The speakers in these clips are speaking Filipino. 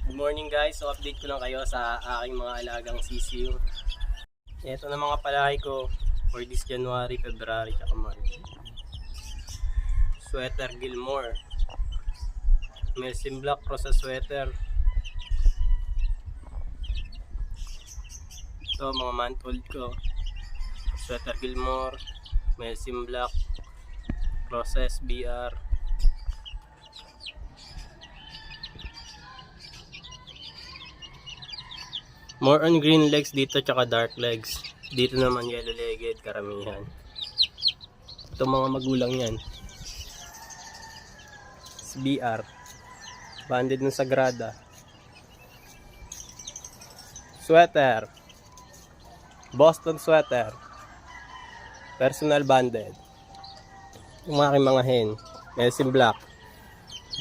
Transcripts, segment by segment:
Good morning guys, so update ko lang kayo sa aking mga alagang sisiw. Ito na mga palaki ko for this January, February, tsaka March. Sweater Gilmore, Melsim Black Rosa sweater. Ito mga month-old ko, Sweater Gilmore, Melsim Black, Rosa SBR. More on green legs dito tsaka dark legs. Dito naman yellow legged karamihan. Ito mga magulang yan. SBR. Banded ng Sagrada. Sweater. Boston sweater. Personal banded. Yung aking mga hen. Melsim Black.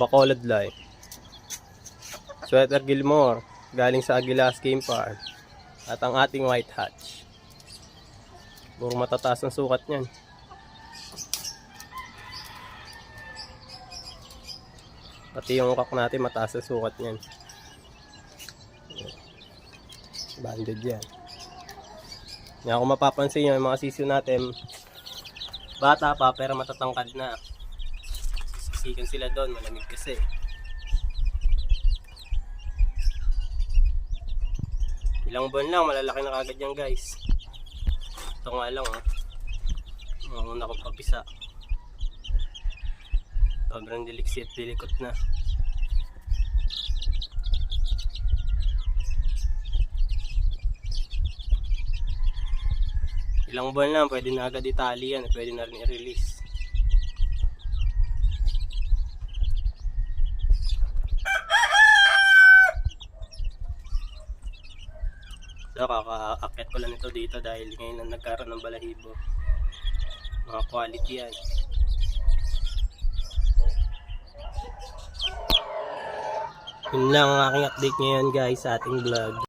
Bacolod Light. Sweater Gilmore. Galing sa Aguilas Game Farm. At ang ating white hatch. Puro matataas ang sukat niyan. Pati yung cock natin mataas ang sukat niyan. Banded yan. Yan, kung mapapansin nyo, yung mga sisiw natin bata pa pero matatangkad na. Sisikan sila doon, malamig kasi. Ilang buwan lang, malalaki na kagad yan guys. Ito nga lang mga una kong papisa. Sobrang diliksit, dilikot na. Ilang buwan lang, pwede na agad itali yan, pwede na rin i-release. So, kaka-akit ko lang ito dito dahil ngayon lang nagkaroon ng balahibo. Mga quality yan. Yun lang ang aking update ngayon guys sa ating vlog.